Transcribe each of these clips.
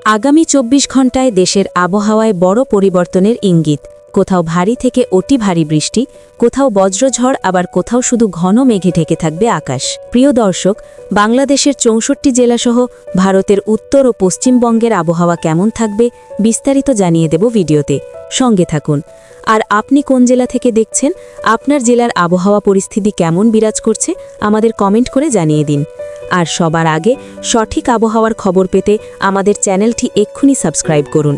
আগামী ২৪ ঘণ্টায় দেশের আবহাওয়ায় বড় পরিবর্তনের ইঙ্গিত। কোথাও ভারী থেকে অতি ভারী বৃষ্টি, কোথাও বজ্রঝড়, আবার কোথাও শুধু ঘন মেঘে ঢেকে থাকবে আকাশ। প্রিয় দর্শক, বাংলাদেশের ৬৪ জেলাসহ ভারতের উত্তর ও পশ্চিমবঙ্গের আবহাওয়া কেমন থাকবে বিস্তারিত জানিয়ে দেব ভিডিওতে। সঙ্গে থাকুন। আর আপনি কোন জেলা থেকে দেখছেন, আপনার জেলার আবহাওয়া পরিস্থিতি কেমন বিরাজ করছে আমাদের কমেন্ট করে জানিয়ে দিন। আর সবার আগে সঠিক আবহাওয়ার খবর পেতে আমাদের চ্যানেলটি এক্ষুনি সাবস্ক্রাইব করুন।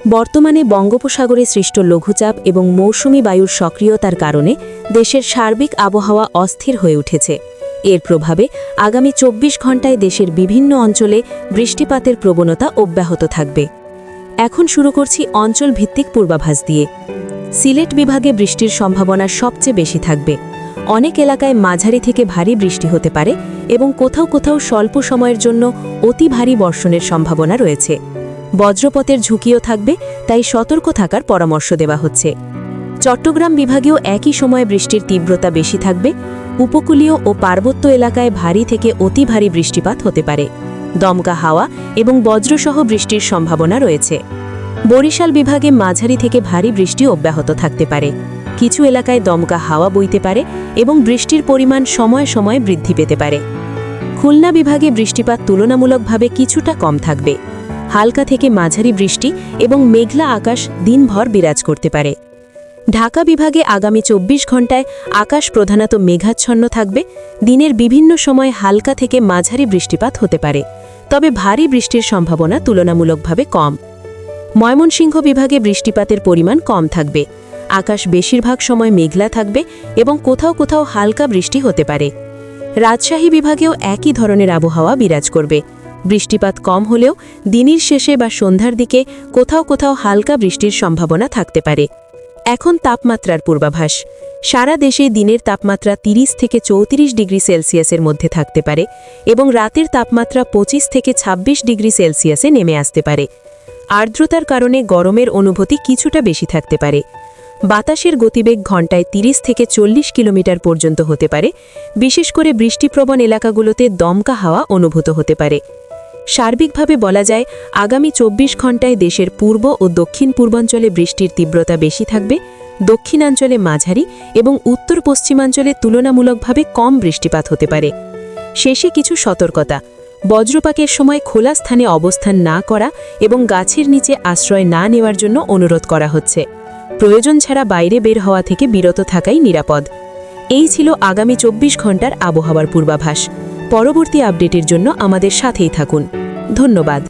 বর্তমানে বঙ্গোপসাগরে সৃষ্ট লঘুচাপ এবং মৌসুমি বায়ুর সক্রিয়তার কারণে দেশের সার্বিক আবহাওয়া অস্থির হয়ে উঠেছে। এর প্রভাবে আগামী ২৪ ঘণ্টায় দেশের বিভিন্ন অঞ্চলে বৃষ্টিপাতের প্রবণতা অব্যাহত থাকবে। এখন শুরু করছি অঞ্চল ভিত্তিক পূর্বাভাস দিয়ে। সিলেট বিভাগে বৃষ্টির সম্ভাবনা সবচেয়ে বেশি থাকবে। অনেক এলাকায় মাঝারি থেকে ভারী বৃষ্টি হতে পারে এবং কোথাও কোথাও স্বল্প সময়ের জন্য অতি ভারী বর্ষণের সম্ভাবনা রয়েছে। বজ্রপাতের ঝুঁকিও থাকবে, তাই সতর্ক থাকার পরামর্শ দেওয়া হচ্ছে। চট্টগ্রাম বিভাগেও একই সময়ে বৃষ্টির তীব্রতা বেশি থাকবে। উপকূলীয় ও পার্বত্য এলাকায় ভারী থেকে অতি ভারী বৃষ্টিপাত হতে পারে। দমকা হাওয়া এবং বজ্রসহ বৃষ্টির সম্ভাবনা রয়েছে। বরিশাল বিভাগে মাঝারি থেকে ভারী বৃষ্টি অব্যাহত থাকতে পারে। কিছু এলাকায় দমকা হাওয়া বইতে পারে এবং বৃষ্টির পরিমাণ সময়ে সময়ে বৃদ্ধি পেতে পারে। খুলনা বিভাগে বৃষ্টিপাত তুলনামূলকভাবে কিছুটা কম থাকবে। হালকা থেকে মাঝারি বৃষ্টি এবং মেঘলা আকাশ দিনভর বিরাজ করতে পারে। ঢাকা বিভাগে আগামী ২৪ ঘণ্টায় আকাশ প্রধানত মেঘাচ্ছন্ন থাকবে। দিনের বিভিন্ন সময় হালকা থেকে মাঝারি বৃষ্টিপাত হতে পারে, তবে ভারী বৃষ্টির সম্ভাবনা তুলনামূলকভাবে কম। ময়মনসিংহ বিভাগে বৃষ্টিপাতের পরিমাণ কম থাকবে। আকাশ বেশিরভাগ সময় মেঘলা থাকবে এবং কোথাও কোথাও হালকা বৃষ্টি হতে পারে। রাজশাহী বিভাগেও একই ধরনের আবহাওয়া বিরাজ করবে। বৃষ্টিপাত কম হলেও দিনের শেষে বা সন্ধ্যার দিকে কোথাও কোথাও হালকা বৃষ্টির সম্ভাবনা থাকতে পারে। এখন তাপমাত্রার পূর্বাভাস। সারা দেশে দিনের তাপমাত্রা ৩০ থেকে ৩৪ ডিগ্রি সেলসিয়াসের মধ্যে থাকতে পারে এবং রাতের তাপমাত্রা ২৫ থেকে ২৬ ডিগ্রি সেলসিয়াসে নেমে আসতে পারে। আর্দ্রতার কারণে গরমের অনুভূতি কিছুটা বেশি থাকতে পারে। বাতাসের গতিবেগ ঘণ্টায় ৩০ থেকে ৪০ কিলোমিটার পর্যন্ত হতে পারে। বিশেষ করে বৃষ্টিপ্রবণ এলাকাগুলোতে দমকা হাওয়া অনুভূত হতে পারে। সার্বিকভাবে বলা যায়, আগামী ২৪ ঘণ্টায় দেশের পূর্ব ও দক্ষিণ পূর্বাঞ্চলে বৃষ্টির তীব্রতা বেশি থাকবে। দক্ষিণাঞ্চলে মাঝারি এবং উত্তর পশ্চিমাঞ্চলে তুলনামূলকভাবে কম বৃষ্টিপাত হতে পারে। শেষে কিছু সতর্কতা। বজ্রপাতের সময় খোলা স্থানে অবস্থান না করা এবং গাছের নিচে আশ্রয় না নেওয়ার জন্য অনুরোধ করা হচ্ছে। প্রয়োজন ছাড়া বাইরে বের হওয়া থেকে বিরত থাকাই নিরাপদ। এই ছিল আগামী ২৪ ঘণ্টার আবহাওয়ার পূর্বাভাস। পরবর্তী আপডেটের জন্য আমাদের সাথেই থাকুন। ধন্যবাদ।